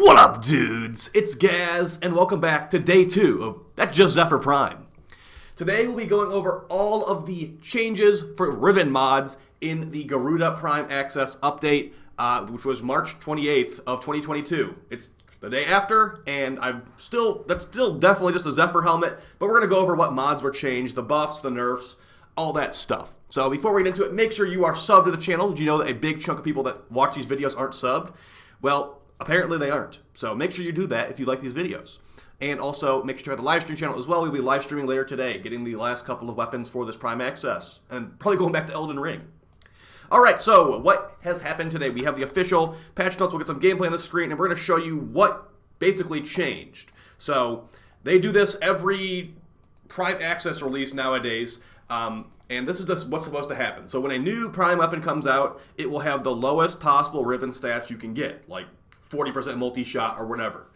What up, dudes? It's Gaz, and welcome back to day 2 of That's Just Zephyr Prime. Today we'll be going over all of the changes for Riven mods in the Garuda Prime Access update, which was March 28th of 2022. It's the day after, and that's still definitely just a Zephyr helmet, but we're going to go over what mods were changed, the buffs, the nerfs, all that stuff. So before we get into it, make sure you are subbed to the channel. Did you know that a big chunk of people that watch these videos aren't subbed? Well, apparently they aren't. So make sure you do that if you like these videos. And also make sure to check out the live stream channel as well. We'll be live streaming later today, getting the last couple of weapons for this Prime Access, and probably going back to Elden Ring. Alright, so what has happened today? We have the official patch notes. We'll get some gameplay on the screen, and we're going to show you what basically changed. So they do this every Prime Access release nowadays. And this is just what's supposed to happen. So when a new Prime weapon comes out, it will have the lowest possible Riven stats you can get, like 40% multi-shot or whatever.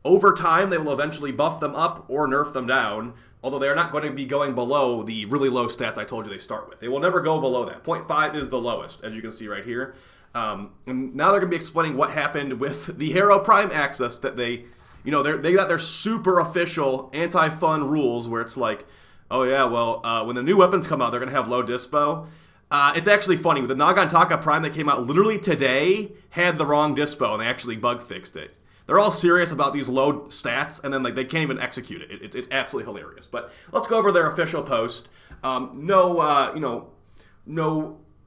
Over time, they will eventually buff them up or nerf them down, although they're not going to be going below the really low stats I told you they start with. They will never go below that. 0.5 is the lowest, as you can see right here. And now they're going to be explaining what happened with the Hero Prime Access that they got their super official anti-fun rules where it's like, oh yeah, well, when the new weapons come out, they're going to have low dispo. It's actually funny. The Nagantaka Prime that came out literally today had the wrong dispo, and they actually bug fixed it. They're all serious about these low stats, and then they can't even execute it. It's absolutely hilarious. But let's go over their official post. No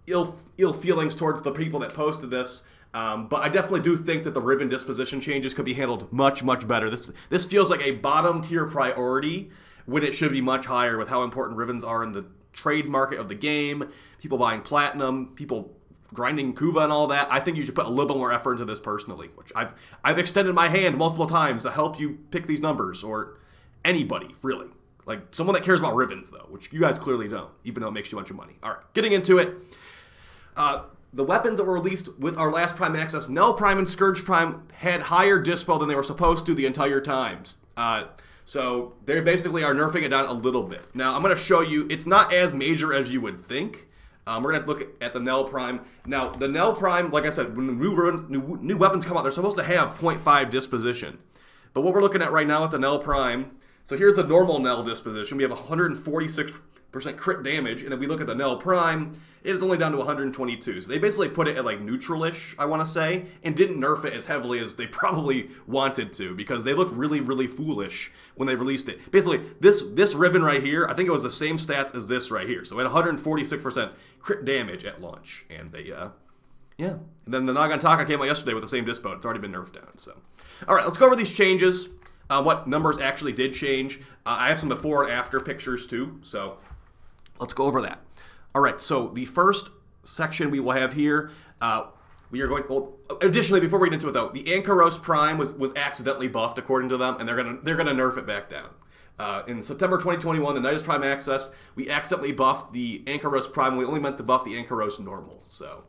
ill feelings towards the people that posted this. But I definitely do think that the Riven disposition changes could be handled much, much better. This feels like a bottom tier priority when it should be much higher with how important Rivens are in the trade market of the game, people buying platinum, people grinding Kuva and all that. I think you should put a little bit more effort into this personally, which I've extended my hand multiple times to help you pick these numbers, or anybody, really. Like, someone that cares about Rivens, though, which you guys clearly don't, even though it makes you a bunch of money. All right, getting into it. The weapons that were released with our last Prime Access, Null Prime and Scourge Prime, had higher dispo than they were supposed to the entire times. So they basically are nerfing it down a little bit. Now, I'm going to show you, it's not as major as you would think. We're going to have to look at the Null Prime. Now, the Null Prime, like I said, when the new weapons come out, they're supposed to have 0.5 disposition. But what we're looking at right now with the Null Prime, so here's the normal Null disposition. We have 146% crit damage, and if we look at the Null Prime, it is only down to 122. So they basically put it at like neutral-ish, I want to say, and didn't nerf it as heavily as they probably wanted to, because they looked really, really foolish when they released it. Basically, this Riven right here, I think it was the same stats as this right here. So it had 146% crit damage at launch, and they, yeah. And then the Nagantaka came out yesterday with the same dispo. It's already been nerfed down, so. All right, let's go over these changes, what numbers actually did change. I have some before and after pictures too, so let's go over that. All right, so the first section we will have here, we are going, well, additionally, before we get into it though, the Ankaros Prime was accidentally buffed according to them, and they're gonna nerf it back down. In September 2021, the Nidus Prime Access, we accidentally buffed the Ankaros Prime. We only meant to buff the Ankaros normal, so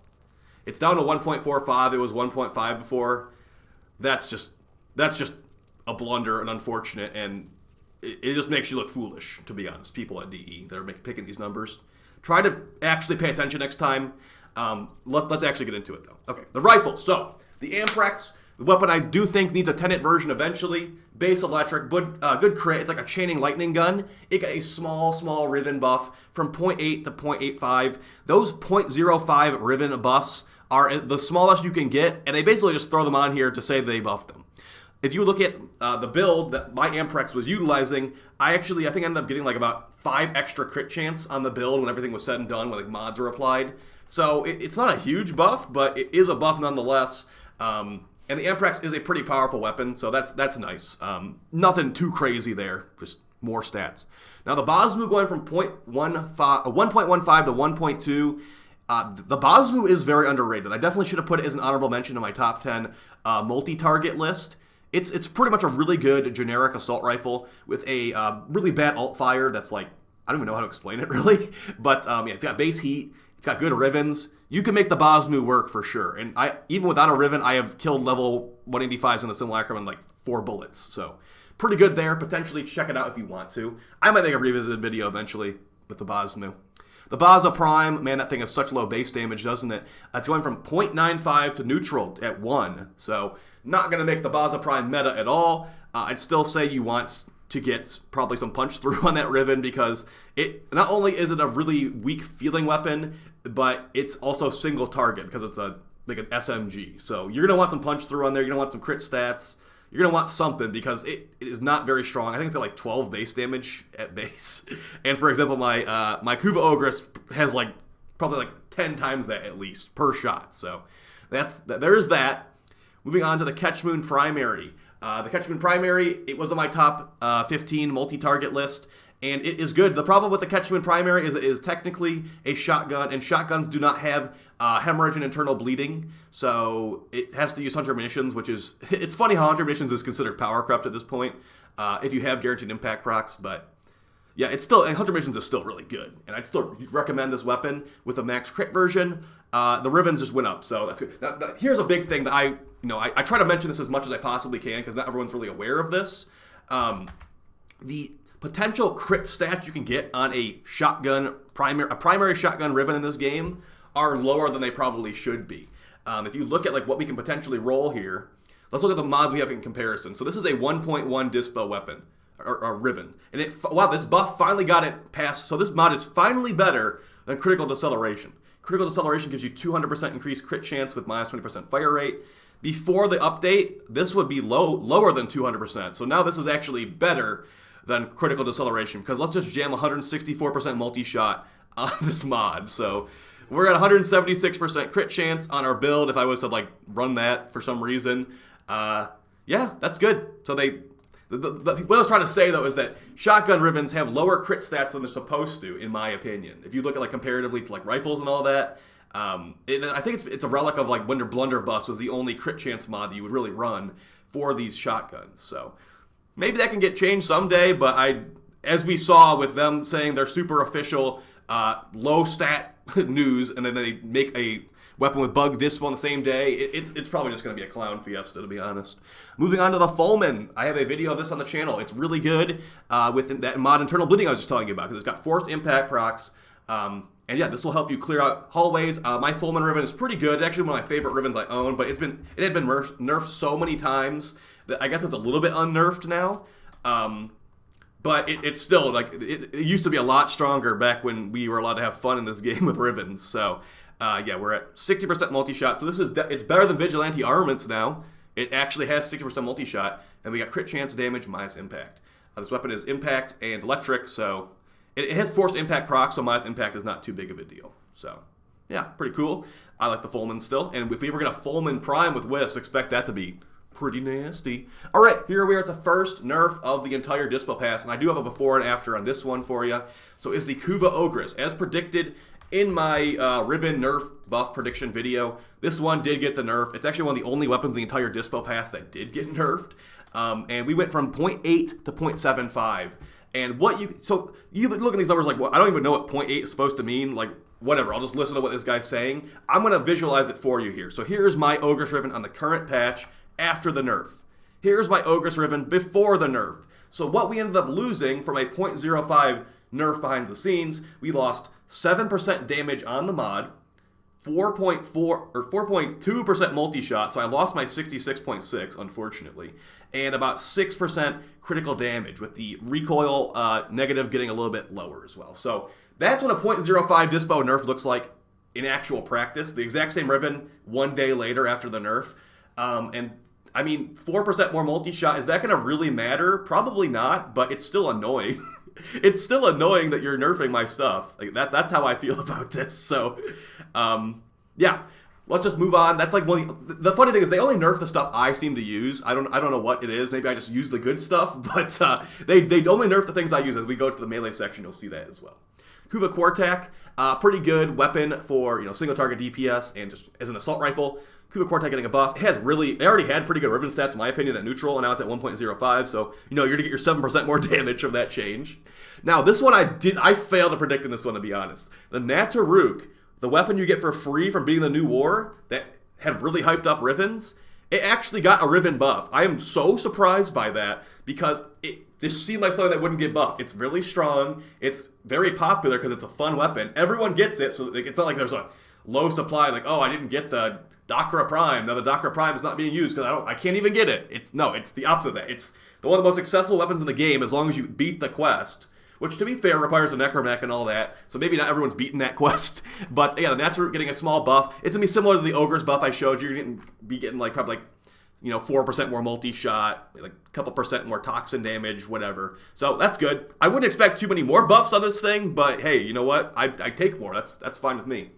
it's down to 1.45. It was 1.5 before. That's just a blunder and unfortunate, and it just makes you look foolish, to be honest. People at DE that are picking these numbers, try to actually pay attention next time. Let's actually get into it though. Okay, the rifle. So the Amprex, the weapon I do think needs a tenant version eventually. Base electric, good crit. It's like a chaining lightning gun. It got a small Riven buff from 0.8 to 0.85. Those 0.05 Riven buffs are the smallest you can get, and they basically just throw them on here to say they buffed them. If you look at the build that my Amprex was utilizing, I think I ended up getting like about 5 extra crit chance on the build when everything was said and done, when like mods were applied. So it's not a huge buff, but it is a buff nonetheless. And the Amprex is a pretty powerful weapon, so that's nice. Nothing too crazy there, just more stats. Now the Bosmu going from 1.15 to 1.2. The Bosmu is very underrated. I definitely should have put it as an honorable mention in my top 10 multi-target list. It's pretty much a really good generic assault rifle with a really bad alt fire that's like, I don't even know how to explain it really. But yeah, it's got base heat. It's got good Rivens. You can make the Bosmu work for sure. And even without a Riven, I have killed level 185s in the Simulacrum in like 4 bullets. So pretty good there. Potentially check it out if you want to. I might make a revisited video eventually with the Bosmu. The Baza Prime, man, that thing has such low base damage, doesn't it? It's going from 0.95 to neutral at 1. So not going to make the Baza Prime meta at all. I'd still say you want to get probably some punch through on that Riven, because it not only is it a really weak feeling weapon, but it's also single target because it's like an SMG. So you're going to want some punch through on there. You're going to want some crit stats. You're going to want something because it is not very strong. I think it's got like 12 base damage at base. And for example, my Kuva Ogress has like probably like 10 times that at least per shot. So there's that. Moving on to the Ketchmoon Primary. The Ketchmoon Primary, it was on my top 15 multi-target list, and it is good. The problem with the Ketchmoon Primary is it is technically a shotgun, and shotguns do not have hemorrhage and internal bleeding, so it has to use Hunter Munitions, which is... It's funny how Hunter Munitions is considered power corrupt at this point, if you have guaranteed impact procs, but... Yeah, it's still... And Hunter Munitions is still really good, and I'd still recommend this weapon with a max crit version. The Rivens just went up, so that's good. Now, here's a big thing that I try to mention this as much as I possibly can because not everyone's really aware of this. The potential crit stats you can get on a primary shotgun Riven in this game are lower than they probably should be. If you look at like what we can potentially roll here, let's look at the mods we have in comparison. So this is a 1.1 dispo weapon, or Riven, and this buff finally got it past. So this mod is finally better than Critical Deceleration. Critical Deceleration gives you 200% increased crit chance with minus 20% fire rate. Before the update, this would be lower than 200%. So now this is actually better than Critical Deceleration, because let's just jam 164% multi-shot on this mod. So we're at 176% crit chance on our build if I was to like run that for some reason. Yeah, that's good. So what I was trying to say though is that shotgun Rivens have lower crit stats than they're supposed to, in my opinion. If you look at like comparatively to like rifles and all that, I think it's a relic of like when Blunderbuss was the only crit chance mod that you would really run for these shotguns. So maybe that can get changed someday, but as we saw with them saying their super official low stat news, and then they make a weapon with bug dispo on the same day, it's probably just going to be a clown fiesta, to be honest. Moving on to the Fulman. I have a video of this on the channel. It's really good with that mod internal bleeding I was just talking about, because it's got forced impact procs. And yeah, this will help you clear out hallways. My Fulman Riven is pretty good. It's actually one of my favorite Rivens I own, but it had been nerfed so many times that I guess it's a little bit unnerfed now. But it's still, like, it used to be a lot stronger back when we were allowed to have fun in this game with Rivens. So, yeah, we're at 60% multi-shot. So it's better than Vigilante Armaments now. It actually has 60% multi-shot, and we got crit chance, damage, minus impact. This weapon is impact and electric, so it has forced impact proc, so minus impact is not too big of a deal. So, yeah, pretty cool. I like the Fulman still. And if we ever get a Fulman Prime with Wisp, expect that to be pretty nasty. All right, here we are at the first nerf of the entire Dispo Pass, and I do have a before and after on this one for you. So is the Kuva Ogress. As predicted in my Riven nerf buff prediction video, this one did get the nerf. It's actually one of the only weapons in the entire Dispo Pass that did get nerfed. And we went from 0.8 to 0.75. And so you look at these numbers like, well, I don't even know what 0.8 is supposed to mean. Like, whatever, I'll just listen to what this guy's saying. I'm going to visualize it for you here. So here's my Ogress Riven on the current patch after the nerf. Here's my Ogress Riven before the nerf. So what we ended up losing from a 0.05 nerf behind the scenes, we lost 7% damage on the mod, 4.4 or 4.2% multi-shot, so I lost my 66.6, unfortunately, and about 6% critical damage, with the recoil negative getting a little bit lower as well. So that's what a 0.05 dispo nerf looks like in actual practice. The exact same Riven 1 day later after the nerf. And I mean, 4% more multi-shot, is that going to really matter? Probably not, but it's still annoying. It's still annoying that you're nerfing my stuff. Like that's how I feel about this. So, yeah, let's just move on. That's like the funny thing is they only nerf the stuff I seem to use. I don't know what it is. Maybe I just use the good stuff, but they only nerf the things I use. As we go to the melee section, you'll see that as well. Kuva Quartak, pretty good weapon for single target DPS and just as an assault rifle. Kuva Quartak getting a buff. It already had pretty good Riven stats, in my opinion, at neutral, and now it's at 1.05, so, you're going to get your 7% more damage from that change. Now, this one I failed to predict in this one, to be honest. The Nataruk, the weapon you get for free from beating the new war, that had really hyped up Rivens, it actually got a Riven buff. I am so surprised by that, because this seemed like something that wouldn't get buffed. It's really strong. It's very popular because it's a fun weapon. Everyone gets it, so it's not like there's a low supply. Like, oh, I didn't get the Dakra Prime. Now the Dakra Prime is not being used because I can't even get it. It's the opposite of that. It's one of the most accessible weapons in the game as long as you beat the quest. Which, to be fair, requires a necromech and all that. So maybe not everyone's beaten that quest. But yeah, the Natural getting a small buff. It's going to be similar to the Ogre's buff I showed you. You're going to be getting probably 4% more multi-shot, like a couple percent more toxin damage, whatever. So that's good. I wouldn't expect too many more buffs on this thing, but hey, you know what? I take more. That's fine with me.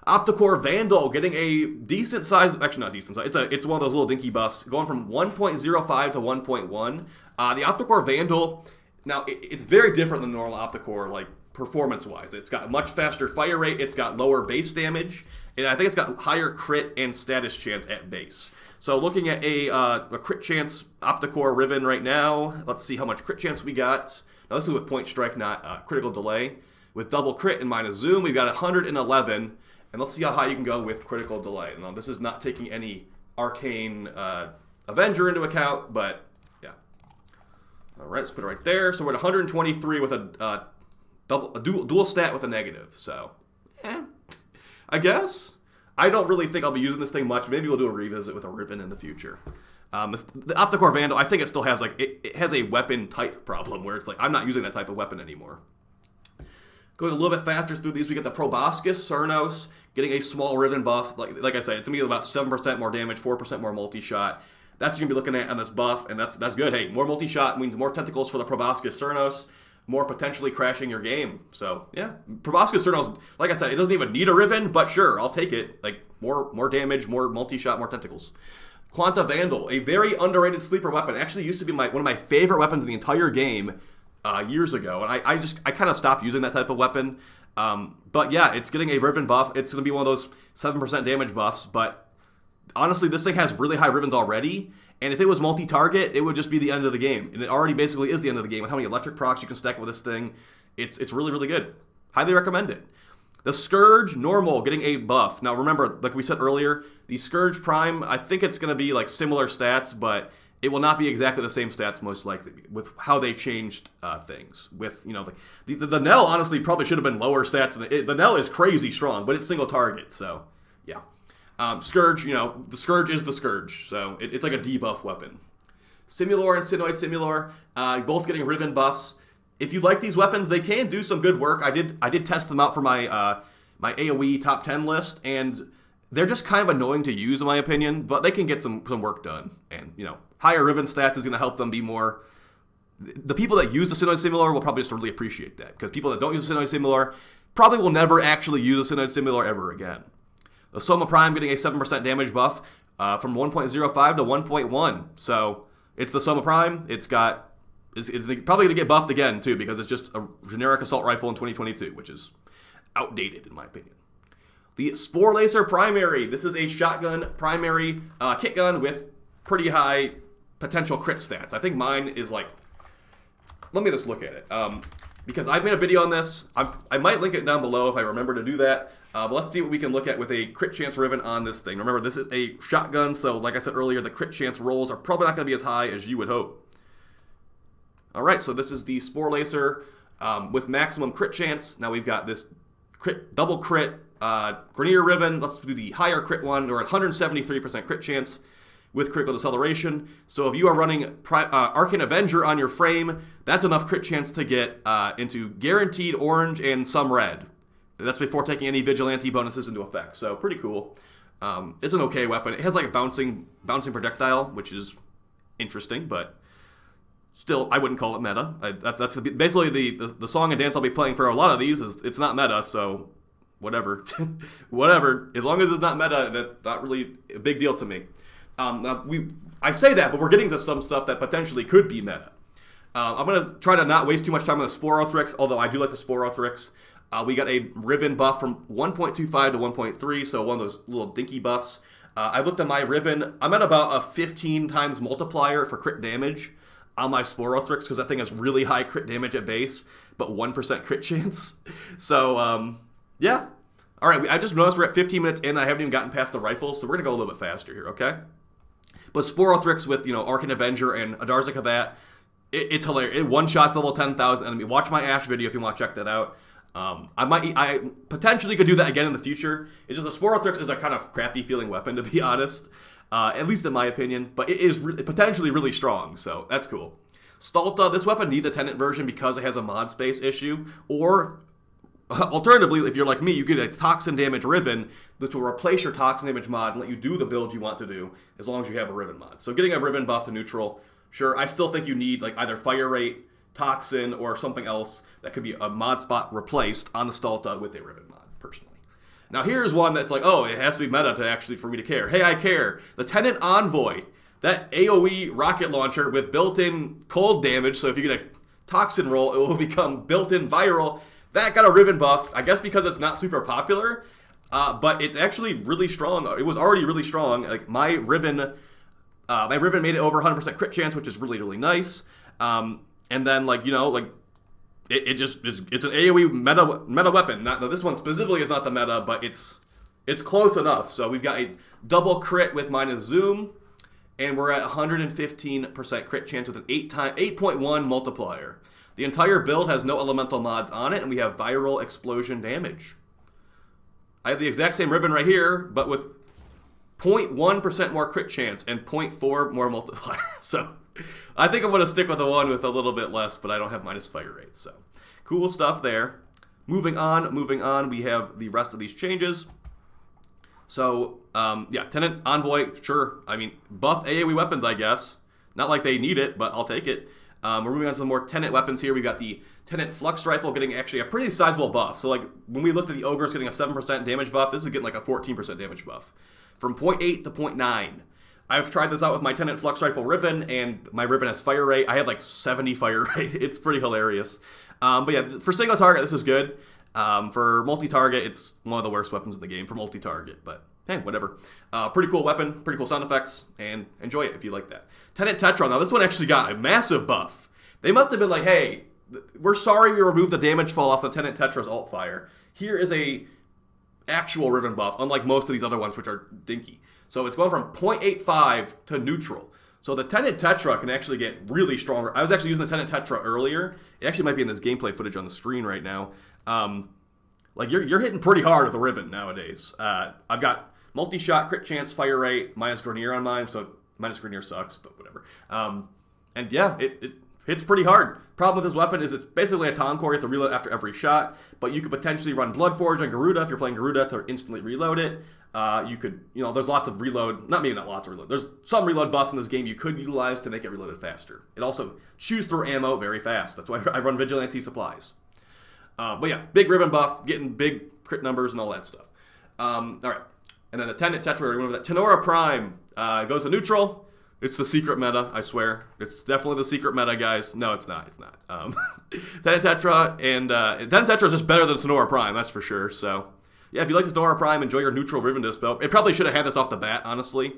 Opticore Vandal getting a decent size, actually not decent size, it's one of those little dinky buffs, going from 1.05 to 1.1. The Opticore Vandal, now it's very different than normal Opticore, performance-wise. It's got a much faster fire rate, it's got lower base damage, and I think it's got higher crit and status chance at base. So looking at a crit chance Opticore Riven right now, let's see how much crit chance we got. Now this is with point strike, not critical delay. With double crit and minus zoom, we've got 111. And let's see how high you can go with critical delay. Now this is not taking any Arcane Avenger into account, but yeah. All right, let's put it right there. So we're at 123 with a dual stat with a negative. So, I guess. I don't really think I'll be using this thing much. Maybe we'll do a revisit with a Riven in the future. The Opticore Vandal, I think it still has it has a weapon type problem where it's I'm not using that type of weapon anymore. Going a little bit faster through these, we get the Proboscis Cernos getting a small Riven buff. Like I said, it's going to be about 7% more damage, 4% more multi-shot. That's what you're going to be looking at on this buff, and that's good. Hey, more multi-shot means more tentacles for the Proboscis Cernos, more potentially crashing your game. So, yeah, Proboscis Cernos, like I said, it doesn't even need a Riven, but sure, I'll take it. More damage, more multi-shot, more tentacles. Quanta Vandal, a very underrated sleeper weapon. It actually used to be one of my favorite weapons in the entire game years ago, and I kind of stopped using that type of weapon. But yeah, it's getting a Riven buff. It's going to be one of those 7% damage buffs, but honestly, this thing has really high Rivens already, and if it was multi-target, it would just be the end of the game, and it already basically is the end of the game with how many electric procs you can stack with this thing. It's really, really good. Highly recommend it. The Scourge Normal getting a buff. Now remember, like we said earlier, the Scourge Prime, I think it's going to be similar stats, but it will not be exactly the same stats, most likely, with how they changed things. With, the Nell, honestly, probably should have been lower stats. The Nell is crazy strong, but it's single target, so, yeah. Scourge, the Scourge is the Scourge, so it's like a debuff weapon. Simulor and Sinoid Simulor, both getting Riven buffs. If you like these weapons, they can do some good work. I did test them out for my my AoE top 10 list, and they're just kind of annoying to use, in my opinion, but they can get some work done. And, higher Riven stats is going to help them be more... The people that use the Sinoid Simulor will probably just really appreciate that, because people that don't use the Sinoid Simulor probably will never actually use the Sinoid Simulor ever again. The Soma Prime getting a 7% damage buff from 1.05 to 1.1. So, it's the Soma Prime. It's probably going to get buffed again, too, because it's just a generic assault rifle in 2022, which is outdated, in my opinion. The Spore Lacer Primary. This is a shotgun primary kit gun with pretty high potential crit stats. I think mine is let me just look at it. Because I've made a video on this. I might link it down below if I remember to do that. But let's see what we can look at with a crit chance Riven on this thing. Remember, this is a shotgun, so like I said earlier, the crit chance rolls are probably not going to be as high as you would hope. Alright, so this is the Spore Lacer with maximum crit chance. Now we've got this double crit Grenier Riven. Let's do the higher crit one. We're at 173% crit chance with critical deceleration. So if you are running Arcane Avenger on your frame, that's enough crit chance to get into guaranteed orange and some red. That's before taking any vigilante bonuses into effect. So pretty cool. It's an okay weapon. It has a bouncing projectile, which is interesting, but still, I wouldn't call it meta. That's basically the song and dance I'll be playing for a lot of these. It's not meta, so whatever. Whatever. As long as it's not meta, that's not really a big deal to me. I say that, but we're getting to some stuff that potentially could be meta. I'm going to try to not waste too much time on the Sporothrix, although I do like the Sporothrix. We got a Riven buff from 1.25 to 1.3, so one of those little dinky buffs. I looked at my Riven. I'm at about a 15 times multiplier for crit damage on my Sporothrix, because that thing has really high crit damage at base, but 1% crit chance. So, yeah. All right, I just noticed we're at 15 minutes in. I haven't even gotten past the rifles, so we're going to go a little bit faster here, okay? But Sporothrix with, Arcane Avenger and Adarza Kavat, It's hilarious. It one-shots level 10,000 enemy. Watch my Ash video if you want to check that out. I potentially could do that again in the future. It's just the Sporothrix is a kind of crappy feeling weapon, to be honest. At least in my opinion. But it is potentially really strong, so that's cool. Stalta, this weapon needs a Tenant version because it has a mod space issue. Or, alternatively, if you're like me, you get a Toxin Damage Riven, which will replace your Toxin Damage mod and let you do the build you want to do, as long as you have a Riven mod. So getting a Riven buff to neutral, sure, I still think you need like either Fire Rate, Toxin, or something else that could be a mod spot replaced on the Stalta with a Riven mod, personally. Now here's one that's like, oh, it has to be meta to actually for me to care. Hey, I care. The Tenant Envoy, that AoE rocket launcher with built-in cold damage, so if you get a Toxin roll, it will become built-in viral. That got a Riven buff, I guess because it's not super popular, but it's actually really strong. It was already really strong. Like my Riven made it over 100% crit chance, which is really, really nice. And then, like, you know, like, it's an AoE meta weapon. Now, this one specifically is not the meta, but it's close enough. So we've got a double crit with minus zoom, and we're at 115% crit chance with an 8.1 multiplier. The entire build has no elemental mods on it, and we have viral explosion damage. I have the exact same Riven right here, but with 0.1% more crit chance and 0.4 more multiplier. So I think I'm going to stick with the one with a little bit less, but I don't have minus fire rate. So cool stuff there. Moving on, we have the rest of these changes. So, yeah, Tenant Envoy, sure. I mean, buff AoE weapons, I guess. Not like they need it, but I'll take it. We're moving on to some more Tenant weapons here. We got the Tenant Flux Rifle getting actually a pretty sizable buff. So, like, when we looked at the Ogres getting a 7% damage buff, this is getting like a 14% damage buff. From 0.8 to 0.9. I've tried this out with my Tenant Flux Rifle Riven, and my Riven has fire rate. I have like 70 fire rate. It's pretty hilarious. But yeah, for single target, this is good. For multi-target, it's one of the worst weapons in the game for multi-target, but hey, whatever. Pretty cool weapon, pretty cool sound effects, and enjoy it if you like that. Tenant Tetra, now this one actually got a massive buff. They must have been like, hey, we're sorry we removed the damage fall off the Tenant Tetra's alt fire. Here is a actual Riven buff, unlike most of these other ones, which are dinky. So it's going from 0.85 to neutral. So the Tenant Tetra can actually get really strong. I was actually using the Tenant Tetra earlier. It actually might be in this gameplay footage on the screen right now. Like you're hitting pretty hard with the Riven nowadays. I've got multi-shot, crit chance, fire rate, minus Grenier on mine, so minus Grenier sucks, but whatever. And yeah, it hits pretty hard. Problem with this weapon is it's basically a Tom Core. You have to reload after every shot, but you could potentially run Bloodforge on Garuda if you're playing Garuda to instantly reload it. You could, there's lots of reload, not lots of reload. There's some reload buffs in this game you could utilize to make it reloaded faster. It also chews through ammo very fast. That's why I run Vigilante supplies. But yeah, big Riven buff, getting big crit numbers and all that stuff. All right. And then the Tenant Tetra, remember that Tenora Prime goes to neutral. It's the secret meta, I swear. It's definitely the secret meta, guys. No, it's not. It's not. Tenant Tetra, and Tenant Tetra is just better than Tenora Prime, that's for sure. So, yeah, if you like the Tenora Prime, enjoy your neutral Riven Dispo. It probably should have had this off the bat, honestly.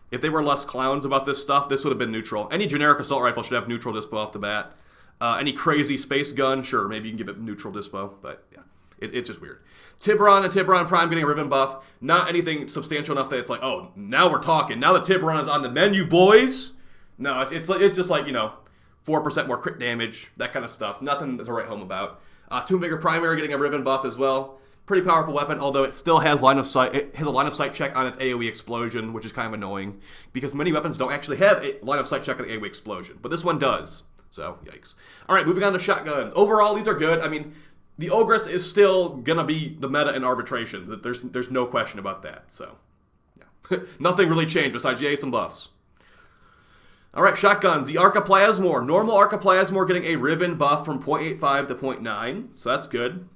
If they were less clowns about this stuff, this would have been neutral. Any generic assault rifle should have neutral Dispo off the bat. Any crazy space gun, sure, maybe you can give it neutral Dispo, but yeah, it's just weird. Tiburon and Tiburon Prime getting a Riven buff. Not anything substantial enough that it's like, oh, now we're talking. Now the Tiburon is on the menu, boys. No, it's just like, 4% more crit damage, that kind of stuff. Nothing to write home about. Tomb-Vigor Primary getting a Riven buff as well. Pretty powerful weapon, although it still has line of sight. It has a line of sight check on its AoE explosion, which is kind of annoying because many weapons don't actually have a line of sight check on the AoE explosion, but this one does. So, yikes. All right, moving on to shotguns. Overall, these are good. I mean, the Ogress is still gonna be the meta in arbitration. There's no question about that. So, yeah. Nothing really changed besides yay, some buffs. All right, shotguns. The Arcaplasmor. Normal Arcaplasmor getting a Riven buff from 0.85 to 0.9. So that's good.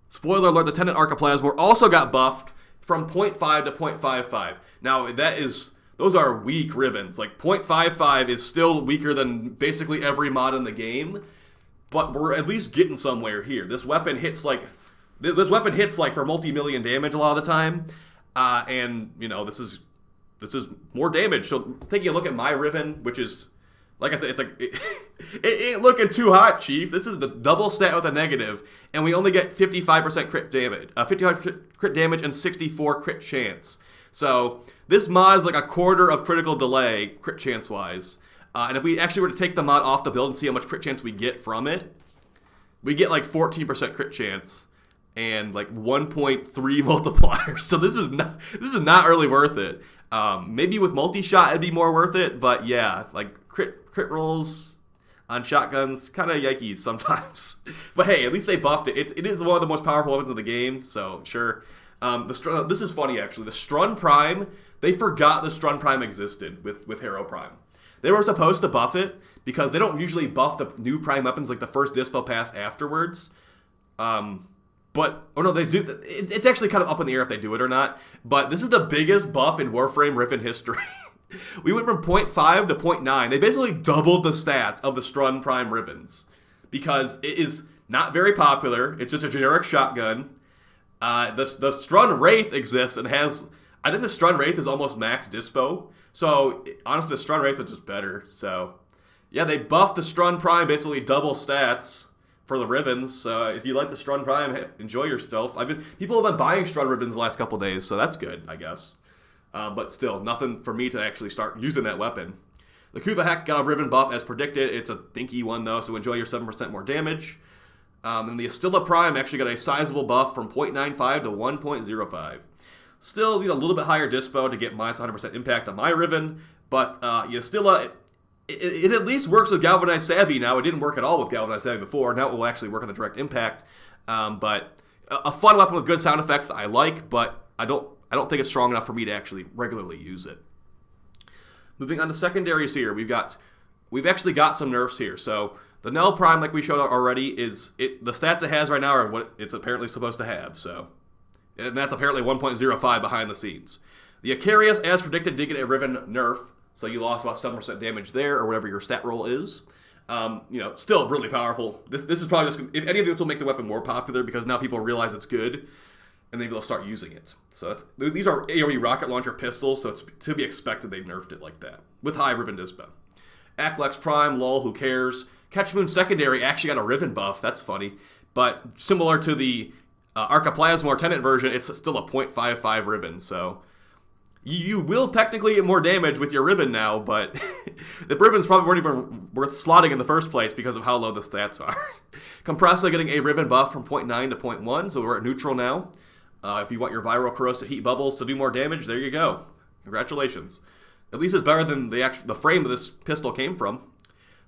Spoiler alert, the Tenant Arcaplasmor also got buffed from 0.5 to 0.55. Now, those are weak Rivens. Like, 0.55 is still weaker than basically every mod in the game, but we're at least getting somewhere here. This weapon hits like for multi-million damage a lot of the time, and this is more damage. So taking a look at my Riven, which is, like I said, it ain't looking too hot, Chief. This is the double stat with a negative, and we only get 55% crit damage, 55 crit damage and 64 crit chance. So this mod is like a quarter of critical delay, crit chance-wise. And if we actually were to take the mod off the build and see how much crit chance we get from it, we get like 14% crit chance and like 1.3 multiplier. So this is not really worth it. Maybe with multi-shot it'd be more worth it, but yeah, like crit rolls on shotguns, kind of yikes sometimes. But hey, at least they buffed it. It is one of the most powerful weapons in the game, so sure. This is funny actually. The Strun Prime, they forgot the Strun Prime existed with Hero Prime. They were supposed to buff it because they don't usually buff the new Prime weapons like the first Dispo pass afterwards. But, oh no, they do. It's actually kind of up in the air if they do it or not. But this is the biggest buff in Warframe Riven history. We went from 0.5 to 0.9. They basically doubled the stats of the Strun Prime Rivens because it is not very popular. It's just a generic shotgun. The Strun Wraith exists and has, I think the Strun Wraith is almost max dispo. So honestly, the Strun Wraith is just better. So yeah, they buffed the Strun Prime, basically double stats for the Rivens. If you like the Strun Prime, enjoy yourself. People have been buying Strun Rivens the last couple days, so that's good, I guess. But still, nothing for me to actually start using that weapon. The Kuva Hack got a Riven buff as predicted. It's a dinky one though, so enjoy your 7% more damage. And the Astilla Prime actually got a sizable buff from 0.95 to 1.05. Still need a little bit higher dispo to get minus 100% impact on my Riven, but Astilla, it at least works with Galvanized Savvy now. It didn't work at all with Galvanized Savvy before. Now it will actually work on the direct impact. But a fun weapon with good sound effects that I like, but I don't think it's strong enough for me to actually regularly use it. Moving on to secondaries here, we've actually got some nerfs here. So the Nell Prime, like we showed already, the stats it has right now are what it's apparently supposed to have. So, and that's apparently 1.05 behind the scenes. The Icarius, as predicted, did get a Riven nerf, so you lost about 7% damage there, or whatever your stat roll is. Still really powerful. This is probably just, if anything, this will make the weapon more popular because now people realize it's good, and maybe they'll start using it. So these are AoE rocket launcher pistols, so it's to be expected they've nerfed it like that, with high Riven dispo. Aklex Prime, lol, who cares? Catch Moon Secondary actually got a Riven buff, that's funny, but similar to the Archiplasma or Tenant version, it's still a 0.55 Riven, so you will technically get more damage with your Riven now, but the Rivens probably weren't even worth slotting in the first place because of how low the stats are. Compressor getting a Riven buff from 0.9 to 0.1, so we're at neutral now. If you want your Viral Corrosive Heat Bubbles to do more damage, there you go. Congratulations. At least it's better than the frame this pistol came from.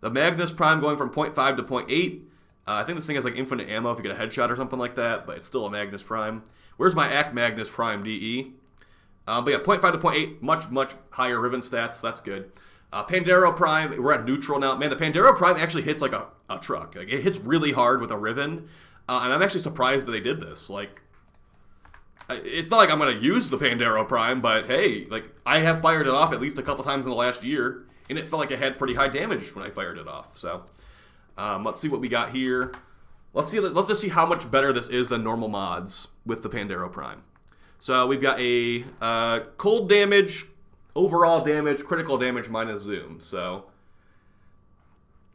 The Magnus Prime going from 0.5 to 0.8. I think this thing has like infinite ammo if you get a headshot or something like that, but it's still a Magnus Prime. Where's my Ak Magnus Prime DE? But yeah, 0.5 to 0.8, much higher Riven stats. That's good. Pandero Prime, we're at neutral now. Man, the Pandero Prime actually hits like a truck. Like, it hits really hard with a Riven, and I'm actually surprised that they did this. Like, it's not like I'm going to use the Pandero Prime, but hey, like, I have fired it off at least a couple times in the last year, and it felt like it had pretty high damage when I fired it off. So, let's see what we got here. Let's just see how much better this is than normal mods with the Pandero Prime. So we've got a cold damage, overall damage, critical damage minus zoom. So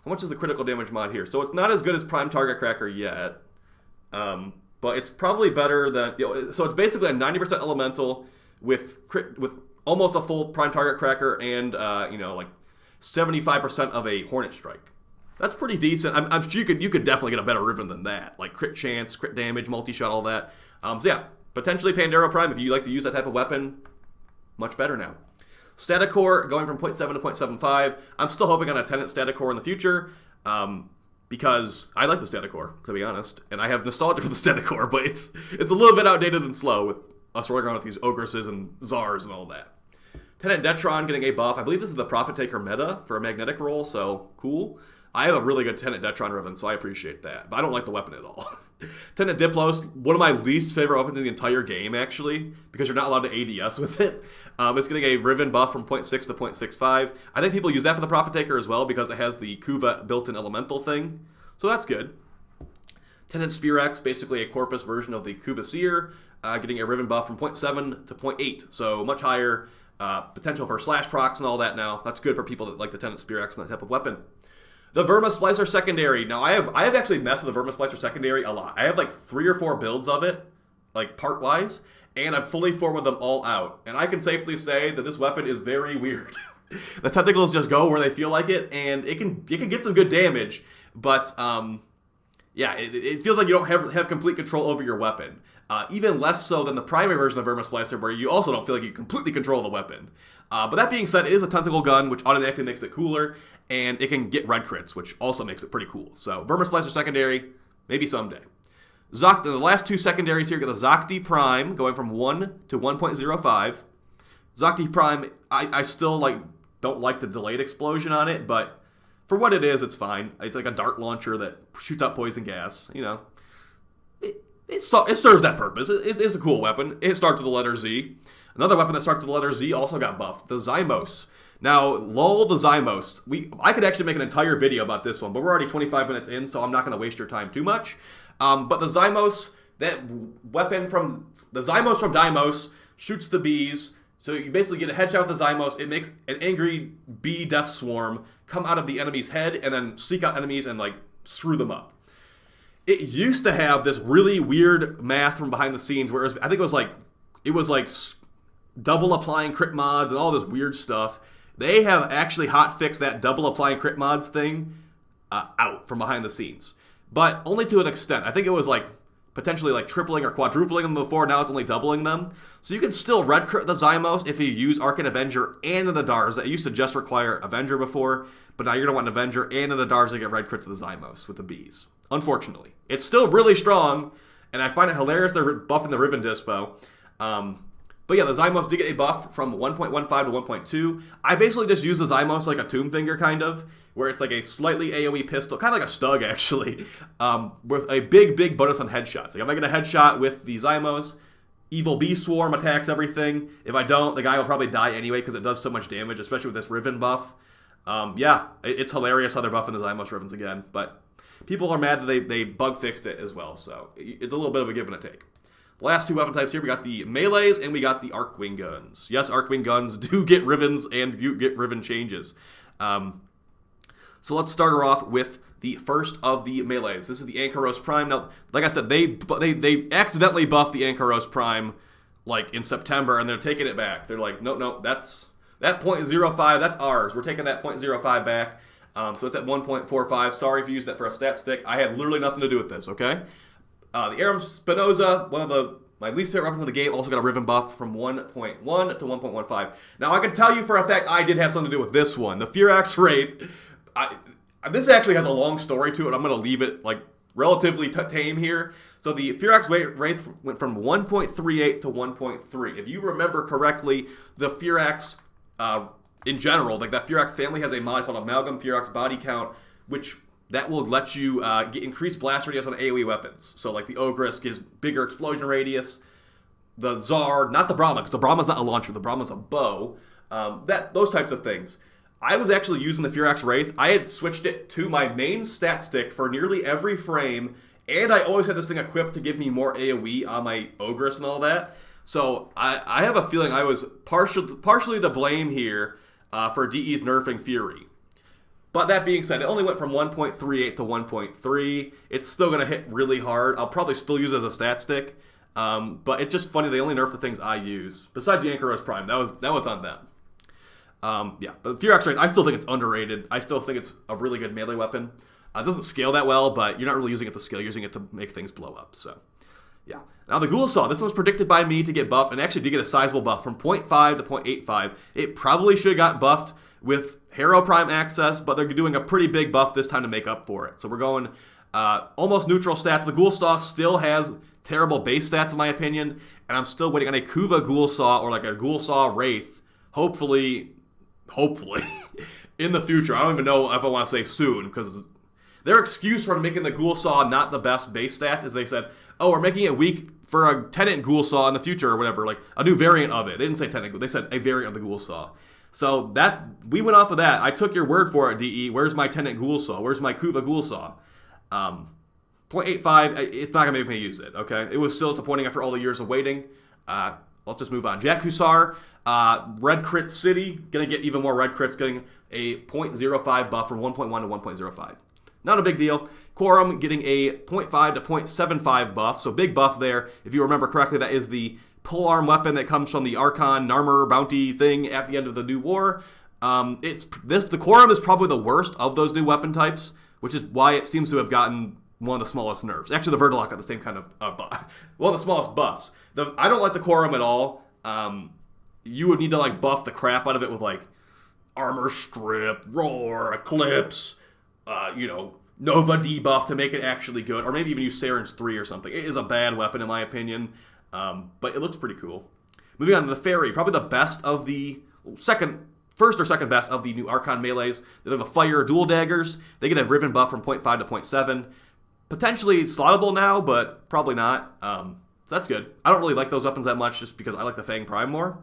how much is the critical damage mod here? So it's not as good as Prime Target Cracker yet, but it's probably better than. So it's basically a 90% elemental with almost a full Prime Target Cracker and like 75% of a Hornet Strike. That's pretty decent. I'm sure you could definitely get a better Riven than that, like crit chance, crit damage, multi-shot, all that. So yeah. Potentially Pandero Prime, if you like to use that type of weapon, much better now. Staticore going from 0.7 to 0.75. I'm still hoping on a Tenant Staticore in the future because I like the Staticore, to be honest. And I have nostalgia for the Staticore, but it's a little bit outdated and slow with us running around with these Ogresses and Czars and all that. Tenant Detron getting a buff. I believe this is the Profit Taker meta for a magnetic roll, so cool. I have a really good Tenant Detron Riven, so I appreciate that. But I don't like the weapon at all. Tenant Diplos, one of my least favorite weapons in the entire game, actually, because you're not allowed to ADS with it. It's getting a Riven buff from 0.6 to 0.65. I think people use that for the Profit Taker as well because it has the Kuva built-in elemental thing. So that's good. Tenant Spherex, basically a Corpus version of the Kuva Seer, getting a Riven buff from 0.7 to 0.8. So much higher potential for slash procs and all that now. That's good for people that like the Tenant Spherex and that type of weapon. The Verma Splicer Secondary. Now, I have actually messed with the Verma Splicer Secondary a lot. I have like 3 or 4 builds of it, like part-wise, and I've fully formed them all out. And I can safely say that this weapon is very weird. The tentacles just go where they feel like it, and it can get some good damage, but yeah, it feels like you don't have complete control over your weapon. Even less so than the primary version of Vermis Blaster, where you also don't feel like you completely control the weapon. But that being said, it is a tentacle gun, which automatically makes it cooler, and it can get red crits, which also makes it pretty cool. So Vermis Blaster secondary, maybe someday. The last two secondaries here, got the Zocti Prime going from 1 to 1.05. Zocti Prime, I still don't like the delayed explosion on it, but for what it is, it's fine. It's like a dart launcher that shoots out poison gas. You know, it serves that purpose. It's a cool weapon. It starts with the letter Z. Another weapon that starts with the letter Z also got buffed, the Zymos. Now, lol, the Zymos. I could actually make an entire video about this one, but we're already 25 minutes in, so I'm not going to waste your time too much. But the Zymos, that weapon from the Zymos from Deimos, shoots the bees. So you basically get a headshot with the Zymos. It makes an angry bee death swarm come out of the enemy's head and then seek out enemies and screw them up. It used to have this really weird math from behind the scenes where I think it was like double applying crit mods and all this weird stuff. They have actually hot fixed that double applying crit mods thing out from behind the scenes, but only to an extent. I think it was potentially tripling or quadrupling them before. Now it's only doubling them. So you can still red crit the Zymos if you use Arcane Avenger and an Adars. That used to just require Avenger before, but now you're going to want an Avenger and an Adars to get red crits with the Zymos with the bees. Unfortunately. It's still really strong, and I find it hilarious they're buffing the Riven Dispo. But yeah, the Zymos did get a buff from 1.15 to 1.2. I basically just use the Zymos like a Tomb Finger, kind of, where it's like a slightly AoE pistol, kind of like a Stug, actually, with a big bonus on headshots. Like, if I get a headshot with the Zymos, Evil Bee Swarm attacks everything. If I don't, the guy will probably die anyway because it does so much damage, especially with this Riven buff. Yeah, it's hilarious how they're buffing the Zymos Rivens again, but people are mad that they bug fixed it as well, so it's a little bit of a give and a take. The last two weapon types here, we got the melees and we got the Arcwing guns. Yes, Arcwing guns do get Rivens and you get Riven changes. So let's start her off with the first of the melees. This is the Ankyros Prime. Now, like I said, they accidentally buffed the Ankyros Prime in September, and they're taking it back. They're like, no, that 0.05, that's ours. We're taking that 0.05 back. So it's at 1.45. Sorry if you used that for a stat stick. I had literally nothing to do with this, okay? The Aram Spinoza, one of my least favorite weapons of the game, also got a Riven buff from 1.1 to 1.15. Now, I can tell you for a fact I did have something to do with this one. The Firax Wraith, this actually has a long story to it. I'm going to leave it relatively tame here. So the Firax Wraith went from 1.38 to 1.3. If you remember correctly, the Firax, in general, that Firax family has a mod called Amalgam Firax Body Count, which that will let you get increased blast radius on AoE weapons. So the Ogress gives bigger explosion radius. The Tsar, not the Brahma, because the Brahma's not a launcher. The Brahma's a bow. Those types of things. I was actually using the Firax Wraith. I had switched it to my main stat stick for nearly every frame, and I always had this thing equipped to give me more AoE on my Ogress and all that. So I have a feeling I was partially to blame here for DE's nerfing Fury. But that being said, it only went from 1.38 to 1.3. It's still going to hit really hard. I'll probably still use it as a stat stick. But it's just funny they only nerf the things I use. Besides the Ankyros Prime, that was on them. Yeah, but the Firax Wraith, I still think it's underrated. I still think it's a really good melee weapon. It doesn't scale that well, but you're not really using it to scale. You're using it to make things blow up. So, yeah. Now, the Ghoul Saw, this was predicted by me to get buffed, and actually did get a sizable buff from 0.5 to 0.85. It probably should have got buffed with Hero Prime access, but they're doing a pretty big buff this time to make up for it. So we're going almost neutral stats. The Ghoul Saw still has terrible base stats, in my opinion, and I'm still waiting on a Kuva Ghoul Saw or a Ghoul Saw Wraith, hopefully, in the future. I don't even know if I want to say soon, because their excuse for making the Ghoul Saw not the best base stats is they said, oh, we're making it weak for a Tenant Ghoul Saw in the future or whatever, a new variant of it. They didn't say Tenant, they said a variant of the Ghoul Saw. So we went off of that. I took your word for it, DE. Where's my Tenant Ghoul Saw? Where's my Kuva Ghoul Saw? 0.85, it's not going to make me use it, okay? It was still disappointing after all the years of waiting. Let's just move on. Jack Hussar, Red Crit City, going to get even more Red Crits, getting a 0.05 buff from 1.1 to 1.05. Not a big deal. Quorum getting a 0.5 to 0.75 buff, so big buff there. If you remember correctly, that is the polearm weapon that comes from the Archon Narmer bounty thing at the end of the New War. The Quorum is probably the worst of those new weapon types, which is why it seems to have gotten one of the smallest nerfs. Actually, the Verdalock got the same kind of one of the smallest buffs. I don't like the Quorum at all. You would need to like buff the crap out of it with like Armor Strip, Roar, Eclipse, Nova debuff to make it actually good, or maybe even use Saren's 3 or something. It is a bad weapon in my opinion, but it looks pretty cool. Moving on to the Fairy, probably the best of the first or second best of the new Archon melees. They have a Fire dual daggers. They get a Riven buff from 0.5 to 0.7. Potentially slottable now, but probably not. That's good. I don't really like those weapons that much just because I like the Fang Prime more.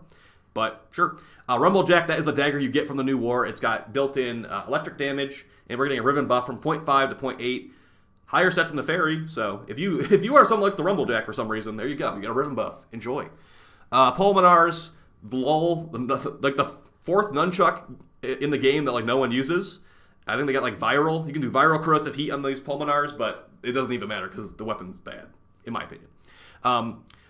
But sure. Rumblejack, that is a dagger you get from the new war. It's got built-in electric damage, and we're getting a Riven buff from 0.5 to 0.8. Higher stats than the Fairy, so if you are someone who likes the Rumblejack for some reason, there you go. You got a Riven buff. Enjoy. Pulmonars, LOL, like the fourth nunchuck in the game that like no one uses. I think they got like viral. You can do viral corrosive heat on these Pulmonars, but it doesn't even matter because the weapon's bad, in my opinion.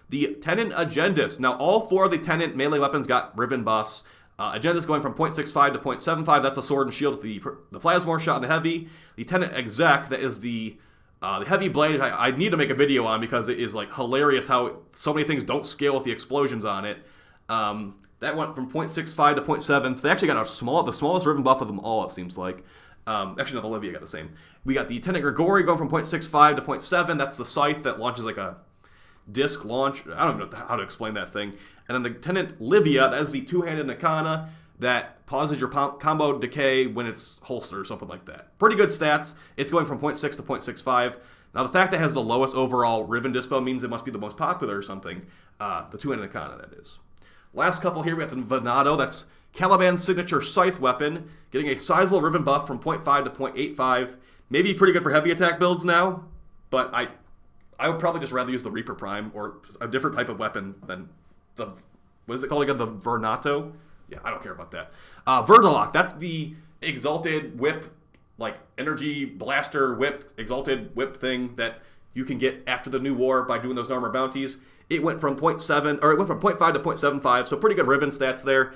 The Tenant Agendis. Now, all 4 of the Tenant melee weapons got Riven buffs. Agendis going from 0.65 to 0.75. That's a sword and shield with the Plasmor shot and the heavy. The Tenant Exec, that is the heavy blade. I need to make a video on because it is like hilarious how so many things don't scale with the explosions on it. That went from 0.65 to 0.7. So they actually got the smallest Riven buff of them all, it seems like. Actually, no, Olivia got the same. We got the Tenant Grigori going from 0.65 to 0.7. That's the scythe that launches like a disc launch. I don't know how to explain that thing. And then the Tenant Livia, that is the two-handed Nakana that pauses your combo decay when it's holstered or something like that. Pretty good stats. It's going from 0.6 to 0.65. Now, the fact that it has the lowest overall Riven dispo means it must be the most popular or something. The two-handed Nakana, that is. Last couple here, we have the Venado. That's Caliban's signature scythe weapon, getting a sizable Riven buff from 0.5 to 0.85. Maybe pretty good for heavy attack builds now, but I would probably just rather use the Reaper Prime or a different type of weapon than what is it called again? The Vernato? Yeah, I don't care about that. Verdalock, that's the exalted whip, like energy blaster whip, exalted whip thing that you can get after the new war by doing those armor bounties. It went from 0.5 to 0.75, so pretty good Riven stats there.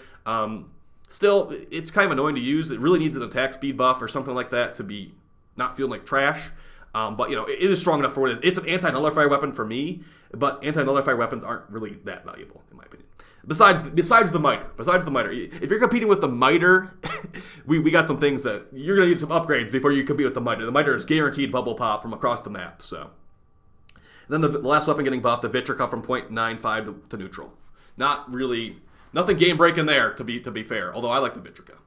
Still, it's kind of annoying to use. It really needs an attack speed buff or something like that to be not feeling like trash. But, it is strong enough for what it is. It's an anti-nullify weapon for me, but anti-nullify weapons aren't really that valuable, in my opinion. Besides the miter. If you're competing with the miter, we got some things that you're going to need some upgrades before you compete with the miter. The miter is guaranteed bubble pop from across the map, so. And then the last weapon getting buffed, the Vitrica from 0.95 to neutral. Nothing game breaking there, to be fair, although I like the Vitrica.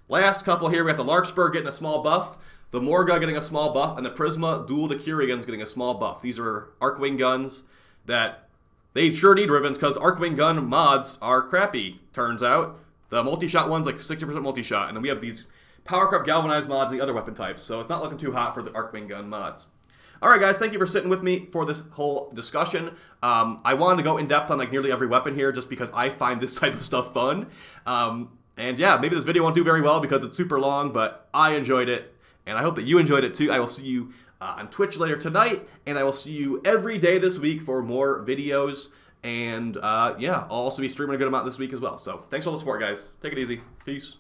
Last couple here, we got the Larkspur getting a small buff, the Morga getting a small buff, and the Prisma Dual to Kurigans getting a small buff. These are Arcwing guns that they sure need Rivens because Arcwing gun mods are crappy, turns out. The multi-shot one's like 60% multi-shot, and then we have these Power Crop Galvanized mods and the other weapon types, so it's not looking too hot for the Arcwing gun mods. Alright guys, thank you for sitting with me for this whole discussion. I wanted to go in depth on like nearly every weapon here just because I find this type of stuff fun. And yeah, maybe this video won't do very well because it's super long, but I enjoyed it. And I hope that you enjoyed it too. I will see you on Twitch later tonight, and I will see you every day this week for more videos. And yeah, I'll also be streaming a good amount this week as well. So thanks for all the support, guys. Take it easy. Peace.